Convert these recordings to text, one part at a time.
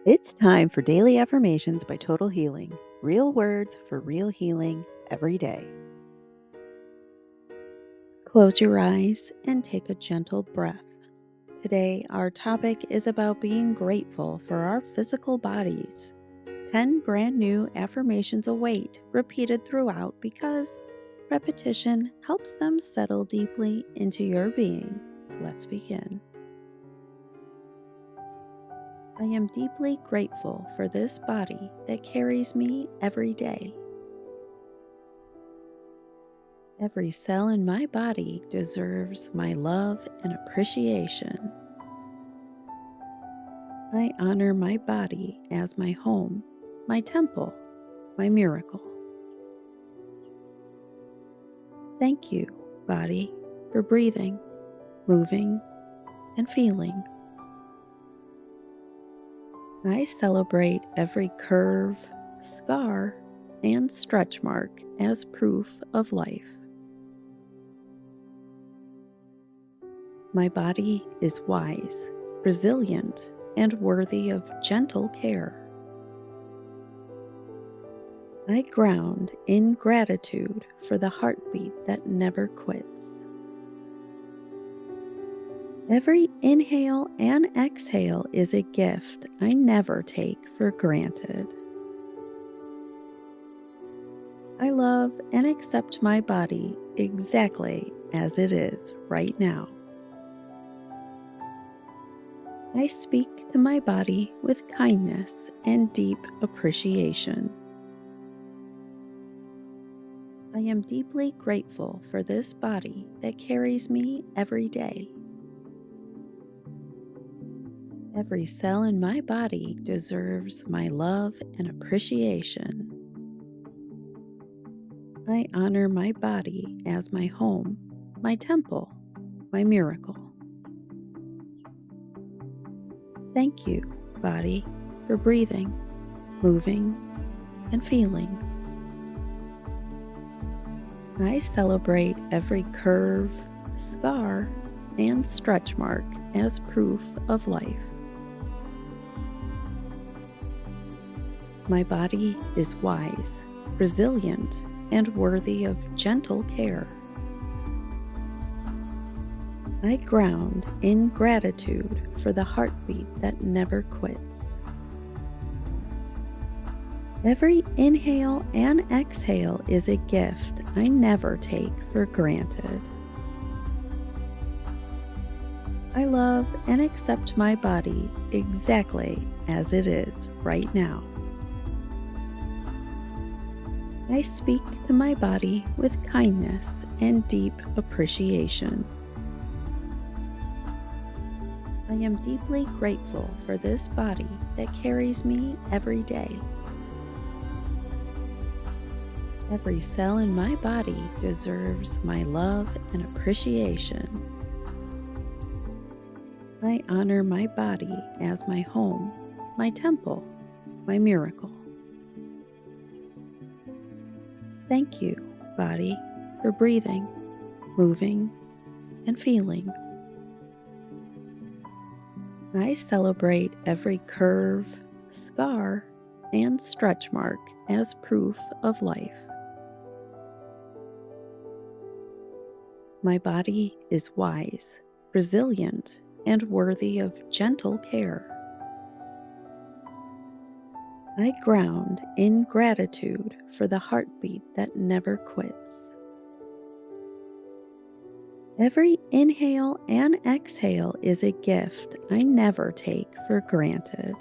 It's time for Daily Affirmations by Total Healing. Real words for real healing every day. Close your eyes and take a gentle breath. Today, our topic is about being grateful for our physical bodies. 10 brand new affirmations await, repeated throughout because repetition helps them settle deeply into your being. Let's begin. I am deeply grateful for this body that carries me every day. Every cell in my body deserves my love and appreciation. I honor my body as my home, my temple, my miracle. Thank you, body, for breathing, moving, and feeling. I celebrate every curve, scar, and stretch mark as proof of life. My body is wise, resilient, and worthy of gentle care. I ground in gratitude for the heartbeat that never quits. Every inhale and exhale is a gift I never take for granted. I love and accept my body exactly as it is right now. I speak to my body with kindness and deep appreciation. I am deeply grateful for this body that carries me every day. Every cell in my body deserves my love and appreciation. I honor my body as my home, my temple, my miracle. Thank you, body, for breathing, moving, and feeling. I celebrate every curve, scar, and stretch mark as proof of life. My body is wise, resilient, and worthy of gentle care. I ground in gratitude for the heartbeat that never quits. Every inhale and exhale is a gift I never take for granted. I love and accept my body exactly as it is right now. I speak to my body with kindness and deep appreciation. I am deeply grateful for this body that carries me every day. Every cell in my body deserves my love and appreciation. I honor my body as my home, my temple, my miracle. Thank you, body, for breathing, moving, and feeling. I celebrate every curve, scar, and stretch mark as proof of life. My body is wise, resilient, and worthy of gentle care. I ground in gratitude for the heartbeat that never quits. Every inhale and exhale is a gift I never take for granted.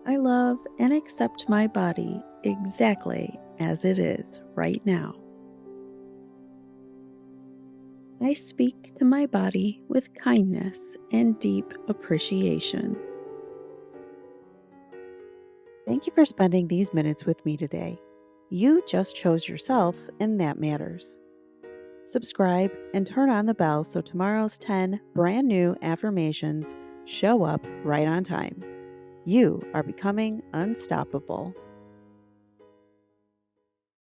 I love and accept my body exactly as it is right now. I speak to my body with kindness and deep appreciation. Thank you for spending these minutes with me today. You just chose yourself, and that matters. Subscribe and turn on the bell so tomorrow's 10 brand new affirmations show up right on time. You are becoming unstoppable.